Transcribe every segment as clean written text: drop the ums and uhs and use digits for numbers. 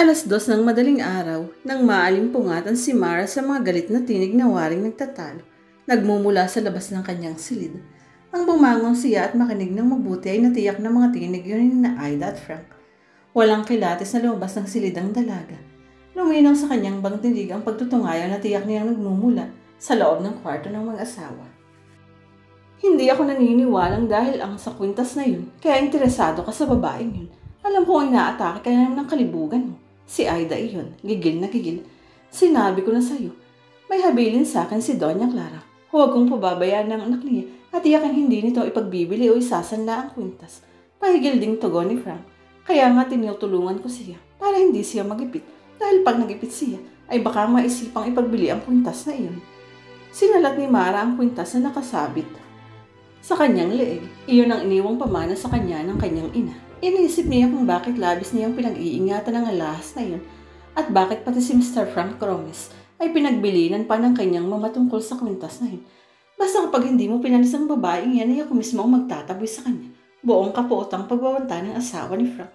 2:00 ng madaling araw nang maalimpungatan si Mara sa mga galit na tinig na waring nagtatalo, nagmumula sa labas ng kanyang silid. Ang bumangon siya at makinig ng mabuti ay natiyak ng mga tinig yun ni na Aida at Frank. Walang kilatis na lumabas ng silid ang dalaga. Luminaw sa kanyang bangtinig ang pagtutungayo na tiyak niyang nagmumula sa loob ng kwarto ng mag-asawa. Hindi ako naniniwalang dahil ang sa kwintas na yun, kaya interesado ka sa babaeng yun. Alam kong inaatake ka naman ng kalibugan mo. Si Aida iyon, gigil na gigil. Sinabi ko na sa'yo, may habilin sa akin si Doña Clara. Huwag kong pababayaan ng anak niya at iyakin hindi nito ipagbibili o isasanla ang kwintas. Pahigil ding tugon ni Frank. Kaya nga tinutulungan ko siya para hindi siya magipit. Dahil pag nagipit siya, ay baka maisipang ipagbili ang kwintas na iyon. Sinalat ni Mara ang kwintas na nakasabit sa kanyang leeg. Iyon ang iniwang pamana sa kanya ng kanyang ina. Iniisip niya kung bakit labis niyang pinag-iingatan ng alahas na iyon at bakit pati si Mr. Frank Cromes ay pinagbilinan pa ng kanyang mama tungkol sa kwintas na iyon. Basta kapag hindi mo pinalis ang babaeng yan, ay ako mismo ang magtataboy sa kanya. Buong kapuotang pagbabanta ng asawa ni Frank.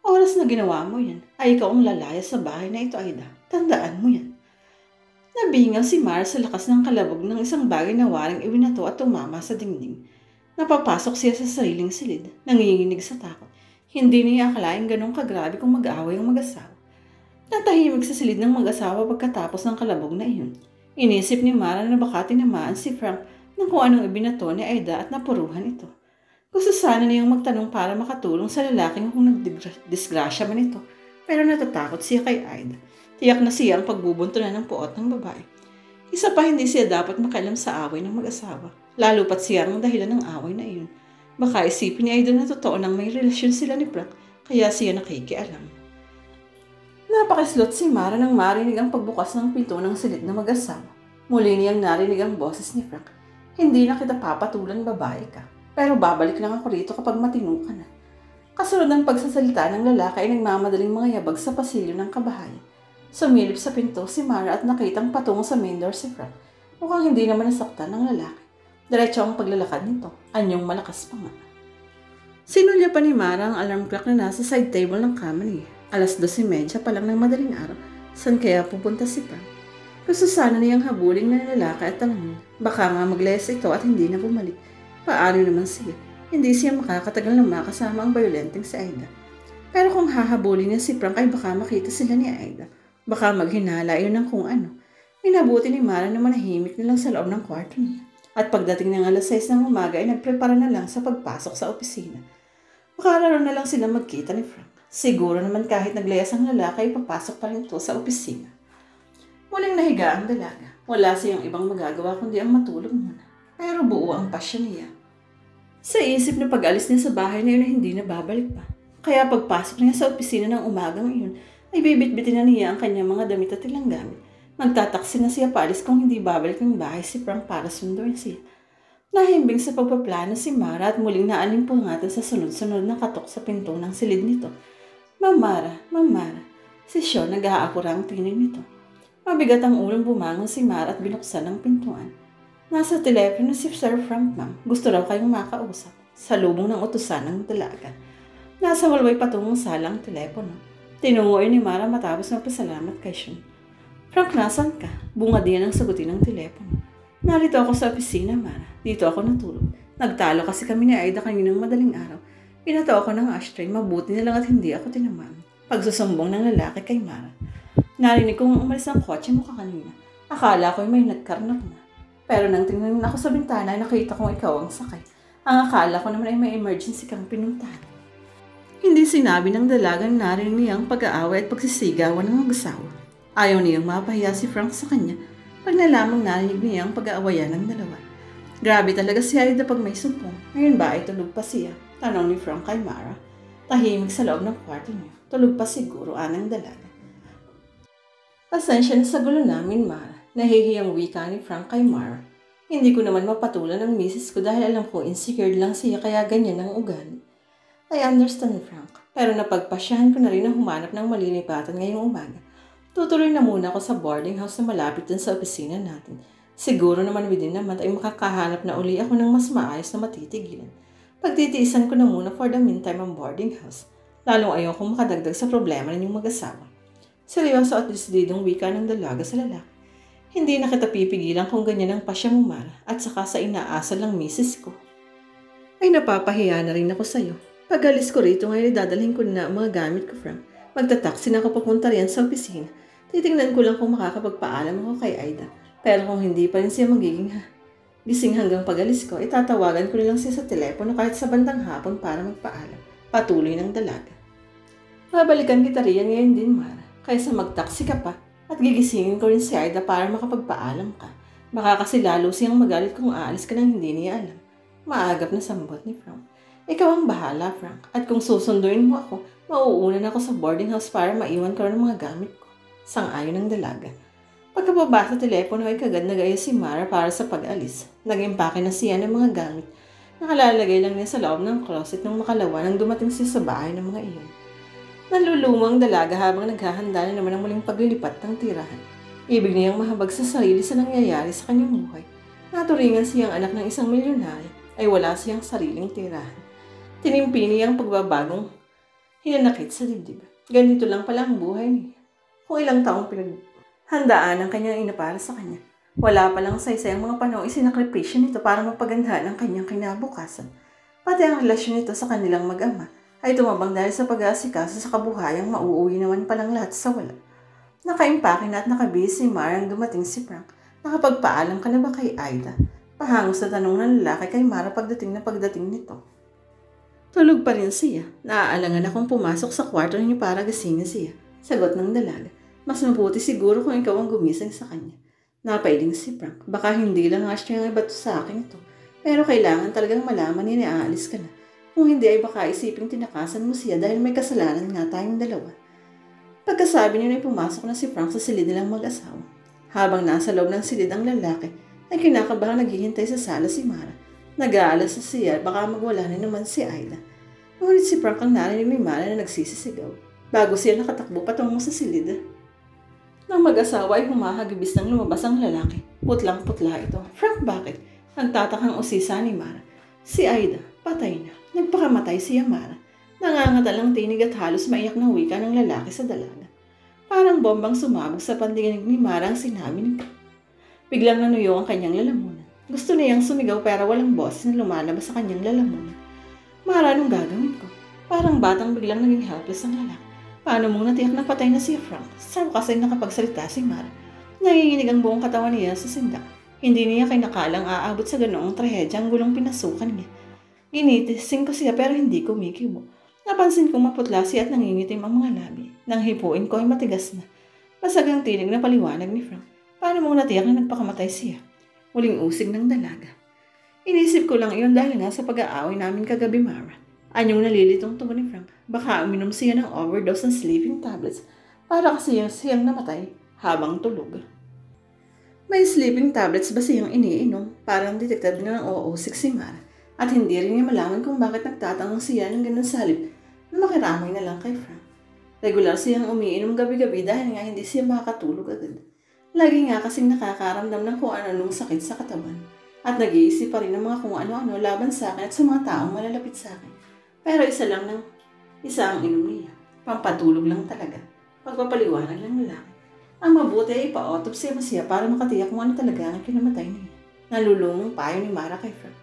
Oras na ginawa mo yan, ay ikaw ang lalaya sa bahay na ito, Aida. Tandaan mo yan. Nabingaw si Mara sa lakas ng kalabog ng isang bagay na waring iwinato at tumama sa dingding. Napapasok siya sa sariling silid, nanginginig sa takot. Hindi niya akalaing ganong kagrabe kung mag-aaway ang mag-asawa. Natahimik sa silid ng mag-asawa pagkatapos ng kalabog na iyon. Inisip ni Mara na baka tinamaan si Frank ng kung anong ibinato ni Aida at napuruhan ito. Gusto sana niyang magtanong para makatulong sa lalaking kung nagdisgrasya man ito, pero natatakot siya kay Aida. Tiyak na siya ang pagbubuntunan ng puot ng babae. Isa pa, hindi siya dapat makialam sa away ng mag-asawa, lalo pat siya ang dahilan ng away na iyon. Baka isipin ni Aida na totoo nang may relasyon sila ni Frank, kaya siya nakikialam. Napakislot si Mara nang marinig ang pagbukas ng pinto ng silid na mag-asawa. Muli niyang narinig ang boses ni Frank. Hindi na kita papatulan, babae ka. Pero babalik lang ako rito kapag matino ka na. Kasunod ng pagsasalita ng lalaki ay nagmamadaling mga yabag sa pasilyo ng kabahayan. Sumilip sa pinto si Mara at nakitang patungo sa main door si Frank. Mukhang hindi naman nasaktan ng lalaki. Diretso ang paglalakad nito. Anyong malakas pa nga. Sinulya pa ni Mara ang alarm clock na nasa side table ng kama niya. 2:30 pa lang ng madaling araw. Saan kaya pupunta si Frank? Gusto sana niyang habuling na lalaki at tanongin. Baka nga maglayas ito at hindi na bumalik. Paano naman siya? Hindi siya makakatagal na makasama ang violenteng si Aida. Pero kung hahabulin niya si Frank ay baka makita sila ni Aida. Baka maghinala yun ng kung ano. Minabuti ni Mara na manahimik na lang sa loob ng kwarto niya. At pagdating ng 6:00 ng umaga ay nagprepara na lang sa pagpasok sa opisina. Makalaro na lang sila magkita ni Frank. Siguro naman kahit naglayas ang lalaki ay papasok pa rin ito sa opisina. Muling nahiga ang dalaga. Wala siyang ibang magagawa kundi ang matulog muna. Pero buo ang pasya niya. Sa isip na pag-alis niya sa bahay na yun ay hindi na babalik pa. Kaya pagpasok niya sa opisina ng umagang iyon ay bibitbitin na niya ang kanyang mga damit at ilang gamit. Magtataksi na siya paalis kung hindi babalik ng bahay si Frank para sunduin siya. Nahimbing sa pagpaplano si Mara at muling naalimpungatan sa sunod-sunod na katok sa pintong ng silid nito. Mara, si Sean nag-aapura ang tinig nito. Mabigat ang ulong bumangon si Mara at binuksan ang pintuan. Nasa telepono si Sir Frank, ma'am. Gusto raw kayong makausap. Sa lubong ng utusan ng dalaga. Nasa hallway patungong sala ang telepono. Tinunguin ni Mara matapos magpasalamat kay Sean. Frank, nasan ka? Bungad niya ang sagutin ng telepono. Narito ako sa opisina, Mara. Dito ako natulog. Nagtalo kasi kami ni Aida kaninang madaling araw. Pinato ako ng ashtray. Mabuti na lang at hindi ako tinamaan. Pagsusumbong ng lalaki kay Mara. Narinig kong umalis ang kotse mo kanina. Akala ko may nagkarnak na. Pero nang tingnan ako sa bintana, nakita kong ikaw ang sakay. Ang akala ko naman ay may emergency kang pinuntahan. Hindi sinabi ng dalagang narinig niyang pag-aaway at pagsisigawan ng mag-asawa. Ayaw niyang mapahiya si Frank sa kanya pag nalamang narinig niyang pag-aawayan ng dalawa. Grabe talaga si Aida pag may sumpong. Ngayon ba ay tulog pa siya? Tanong ni Frank kay Mara. Tahimik sa loob ng kwarto niya. Tulog pa siguro, anang dalaga. Pasensya na sa gulo namin, Mara. Nahihiyang wika ni Frank kay Mara. Hindi ko naman mapatulan ang misis ko dahil alam ko insecure lang siya kaya ganyan ang ugali. I understand, Frank. Pero napagpasyahan ko na rin na humanap ng malilipatan ngayong umaga. Tutuloy na muna ako sa boarding house na malapit din sa opisina natin. Siguro naman within a month ay makakahanap na uli ako ng mas maayos na matitigilan. Pagtitiisan ko na muna for the meantime ang boarding house. Lalong ayokong makadagdag sa problema ninyong mag-asawa. Seryoso at desididong wika ng dalaga sa lalaki. Hindi na kita pipigilan kung ganyan ang pasya mo, Mara, at saka sa inaasal ng misis ko. Ay napapahiya na rin ako sa'yo. Pag alis ko rito ngayon, dadalhin ko na ang mga gamit ko, Frank. Magtataksi na ako papunta riyan sa opisina. Titingnan ko lang kung makakapagpaalam ako kay Aida. Pero kung hindi pa rin siya magiging gising hanggang pag-alis ko, itatawagan ko nilang siya sa telepono kahit sa bandang hapon para magpaalam. Patuloy ng dalaga. Babalikan kita riyan ngayon din, Mara. Kaysa magtaksi ka pa at gigisingin ko rin si Aida para makapagpaalam ka. Baka kasi lalo siyang magalit kung aalis ka nang hindi niya alam. Maagap na sambot ni Frank. Ikaw ang bahala, Frank. At kung susunduin mo ako, mauunan ako sa boarding house para maiwan ko ng mga gamit ko. Sang-ayon ng dalaga. Pagkababa sa telepono ay kagad nag-ayos si Mara para sa pag-alis. Nag-impake na siya ng mga gamit. Nakalalagay lang niya sa loob ng closet nang makalawa nang dumating siya sa bahay ng mga iyon. Nalulumang dalaga habang naghahanda na naman ang muling paglilipat ng tirahan. Ibig niyang mahabag sa sarili sa nangyayari sa kanyang buhay. Naturingan siyang anak ng isang milyonaryo ay wala siyang sariling tirahan. Tinimpi niya ang pagbabagong hinanakit sa dibdib. Ganito lang pala ang buhay niya. Kung ilang taong pinaghandaan ang kanyang ina para sa kanya, wala palang saysay ang mga panahong isinakripisyo nito para mapagandaan ang kanyang kinabukasan. Pati ang relasyon nito sa kanilang mag-ama ay tumabang dahil sa pag-aasikaso sa kabuhayang mauuwi naman palang lahat sa wala. Nakaimpake na at nakabihis si Mara ang dumating si Frank. Nakapagpaalam ka na ba kay Aida? Pahangos na tanong ng lalaki kay Mara pagdating nito. Tulog pa rin siya. Naaalangan akong pumasok sa kwarto niyo para gisingin siya. Sagot ng dalaga. Mas mabuti siguro kung ikaw ang gumising sa kanya. Napailing si Frank. Baka hindi lang nga siya nga bato sa akin ito. Pero kailangan talagang malaman niya na aalis ka na. Kung hindi ay baka isiping tinakasan mo siya dahil may kasalanan nga tayong dalawa. Pagkasabi niya ay pumasok na si Frank sa silid nilang mag-asawa. Habang nasa loob ng silid ang lalaki, ay kinakabahang naghihintay sa sala si Mara. Nag-aalas sa siya baka magwala na naman si Aida. Ngunit si Frank ang narinig ni Mara na nagsisisigaw. Bago siya nakatakbo patungo sa silid. Nang mag-asawa ay humahagibis nang lumabas ang lalaki. Putlang-putla ito. Frank, bakit? Nagtatakang usisa ni Mara. Si Aida, patay na. Nagpakamatay siya, Mara. Nangangatalang tinig at halos maiyak ng wika ng lalaki sa dalaga. Parang bombang sumabog sa pandinig ni Mara ang sinabi nito. Biglang nanuyo ang kanyang lalamunan. Gusto niyang sumigaw pero walang boses na lumalabas sa kanyang lalamunan. Mara, anong gagawin ko? Parang batang biglang naging helpless ang lalaki. Paano mong natiyak na patay na si Frank? Saan kasi nakapagsalita si Mara? Nanginginig ang buong katawan niya sa sindak. Hindi niya kinakalang aabot sa ganoong trahedya ang gulong pinasukan niya. Ginitising ko siya pero hindi kumikibo. Napansin kong maputla siya at nangingitim ang mga labi. Nang hipuin ko ay matigas na. Masagang tinig na paliwanag ni Frank. Paano mong natiyak na nagpakamatay siya? Muling usig ng dalaga. Inisip ko lang iyon dahil nga sa pag-aaway namin kagabi, Mara. Anyong nalilitong tugon ni Frank. Baka uminom siya ng overdose ng sleeping tablets para kasi siyang namatay habang tulog. May sleeping tablets ba siyang iniinom? Parang detective nga ng uusig si Mara. At hindi rin niya malaman kung bakit nagtatanong siya ng ganun sa halip na makiramay na lang kay Frank. Regular siyang umiinom gabi-gabi dahil nga hindi siya makakatulog agad. Lagi nga kasing nakakaramdam ng kung ano-anong sakit sa katawan. At nag-iisip pa rin ng mga kung ano-ano laban sa akin at sa mga taong malalapit sa akin. Pero isa ang inom niya. Pampatulog lang talaga. Pagpapaliwanag ng lalaki. Ang mabuti ay ipa-autopsy mo siya para makatiyak kung ano talaga ang kinamatay niya. Nalulungong payo ni Mara kay Frank.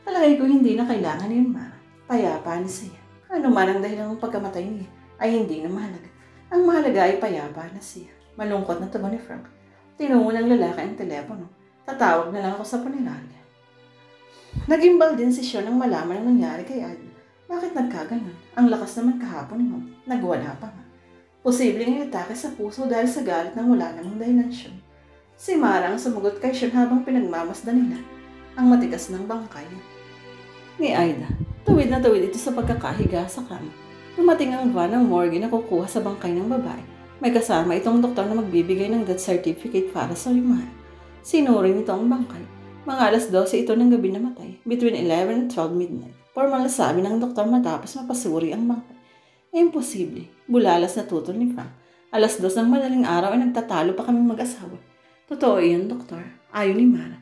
Palagay ko hindi na kailangan ni Mara. Payapa na siya. Ano man ang dahilan ng pagkamatay niya ay hindi na mahalaga. Ang mahalaga ay payapa na siya. Malungkot na tugon ni Frank. Tinungo ng lalaki ang telepono. Tatawag na lang ako sa punerarya. Nagimbal din si Sean nang malaman ang nangyari kay Ad. Bakit nagkaganon? Ang lakas naman kahapon mo. Nagwala pa nga. Posibleng inatake sa puso dahil sa galit ng wala namang dahilan Sean. Si Mara ang sumagot kay Sean habang pinagmamasdan nila ang matigas ng bangkay ni Aida. Tuwid na tuwid ito sa pagkakahiga sa kama. Dumating ang van ng morgue na kukuha sa bangkay ng babae. May kasama itong doktor na magbibigay ng death certificate para sa limahan. Sinuring ito ang bangkay. Mga alas 12 ito ng gabi namatay, between 11 and 12 midnight. Formal na sabi ng doktor matapos mapasuri ang bangkay. Imposible. Bulalas na tutol ni Frank. Alas 2 ng madaling araw ay nagtatalo pa kami mag-asawa. Totoo iyon, doktor. Ayon ni Mara.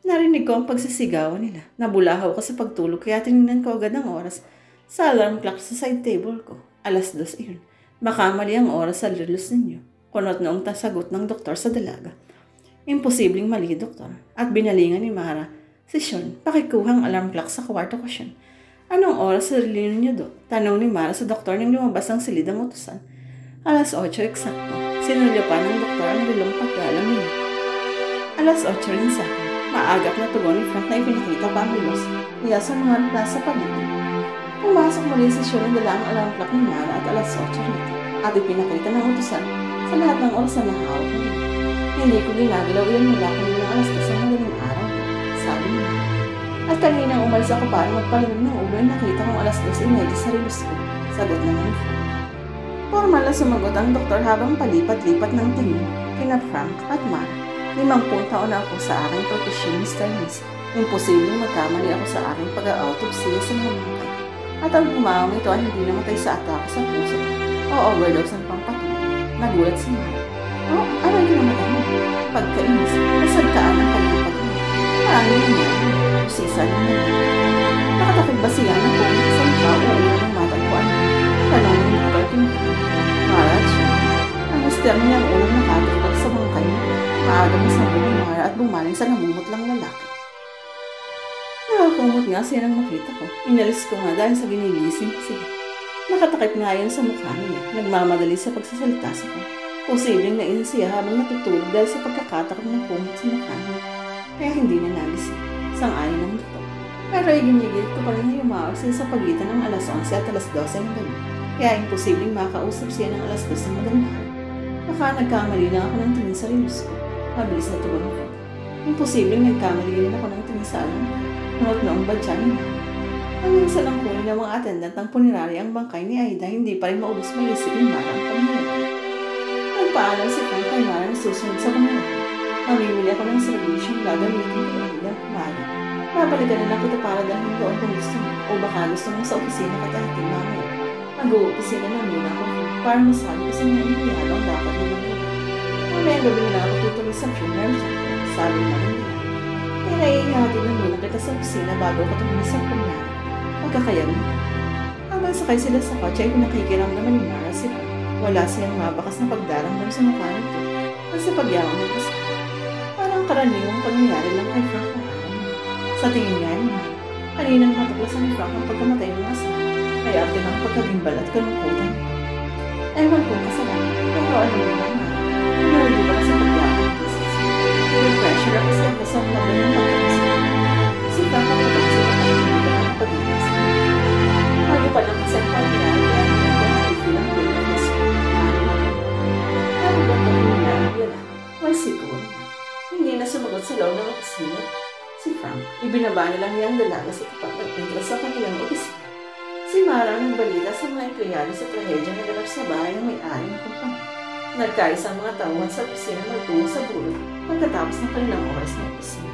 Narinig ko ang pagsisigawan nila. Nabulahaw ko sa pagtulog kaya tinignan ko agad ang oras sa alarm clock sa side table ko. Alas 2 iyon. Baka mali ang oras sa rilos ninyo, kunot noong sagot ng doktor sa dalaga. Imposibleng mali, doktor. At binalingan ni Mara, si Sean, pakikuhang alarm clock sa kwarto ko, Sean. Anong oras sa relino niyo, Dok? Tanong ni Mara sa doktor nang lumabas ang silid ng utusan. 8:00 eksakto. Sinulya pa ng doktor ang relong paggalang niya. 8:00 rin sa akin. Maagap na tugon ni Frank na ipinakita pa ang relos niya sa mga nasa paligid. Pumasok muli si Sean ang dala ang alarm clock ni Mara at 8:00 rin. At ipinakita ng utusan sa lahat ng oras na nahawak niya. Hindi ko ginagalaw yan mula kanina ng 2:00 ng madaling araw, sabi niya. At kaninang umalis ako para magpalamig ng ulo ay nakita kong 2:30 sa relos ko, sagot naman ni Frank. Formal na sumagot ang doktor habang palipat-lipat ng tingin kina Frank at Mara. 50 taon na ako sa aking profesyon, Mr. Miss. Imposibleng magkamali ako sa aking pag-autopsiya sa mga bangkay. At ang umawang ito ay hindi namatay sa atake sa puso o overdose ng pampatulog. Nagulat si Mara. Oh, ano yung namatay mo? Pagkainis, nasagtaan ang kanyang pag-inis. Maraming nangyari, usisa ng nangyari. Nakatakot ba siya ng pumit sa mukha o ulo ng matagpuan? Tanong ng doktor Timothy. Mara at siya. Ang mister niya ang ulang nakatakot sa bangkay niya. Maaga masambog ni Mara at bumaling sa namumutlang lalaki. Nakakumot nga siya nang makita ko. Inalis ko nga dahil sa ginigising ko siya. Nakatakip nga yan sa mukha niya. Nagmamadali sa pagsasalita sa ko. Posibleng nainis siya habang natutulog dahil sa pagkakatakot ng kumot sa mukha niya. Kaya hindi na nagising. Sang-ayon ng doktor. Pero iginigit ko pa rin na yumawag siya sa pagitan ng 11:00 at 12:00 ng gabi. Kaya imposibleng makausap siya ng 2:00 ng madaling araw. Baka nagkamali lang ako ng tingin sa relos ko. Mabilis na tugon ko. Imposibleng nagkamali rin ako ng tingin sa alam. Ngunit noong badya niya. Ang minsan ang kunin ng mga attendant ng punerarya ang bangkay ni Aida, hindi pa rin maubos malisip ni Mara ang pangyayari. Nagpaalam si Frank kay Mara na susunod sa punerarya. Mamimili ako ng serbisyong gagamitin kay Aida, Mara. Babalikan na lang kita para dalhin doon kung gusto mo o baka gusto mo sa opisina katahitin mamaya. Mag-uopisina na muna ako para masabi ko sa mga empleyado ang dapat na mangyari. Mamaya gabi na ako tutuloy sa funeral chapel, sabi na nila. Kaya ihatid na muna kita sa opisina bago ako tumuli sa punerarya. Magkakayaw nito. Habang sakay sila sa kotse ay pinakikiramdaman ni Mara si Frank. Wala siyang mabakas na pagdaramdam sa mukha nito at sa pagyawang ng isa. Parang karaniwang pangyayari lang kay Frank ang araw niya. Sa tingin niya ni Mara, kaninang matuklasan ni Frank ang pagkamatay ng asawa ay arte ng pagkagimbal at kalungkutan nito. Ewan kong kasalanan, pero ano mo ba Mara? Hindi ba sa pagyawang ng isa? May pressure ako sa kasang laban ng pagkakas. Si Frank ang mabasa na tayo hindi ka ng pag-iwas. Bago pa lang kasi ang pangyayari ay hindi ko nakifeel ang pagkakas. Ano ba ito muna ang yala? Well, siguro. Hindi na sumagot sa loob ng opisina. Si Frank, ibinaba na lang niya ang dalaga sa tapat ng entrance sa kanilang opisina. Si Mara ang nagbalita sa mga empleyado sa trahedya na ganap sa bahay ng may-ari ng kumpanya. Nagkaisang mga tauhan sa opisina magtungo sa bulot pagkatapos ng kanilang oras ng opisina.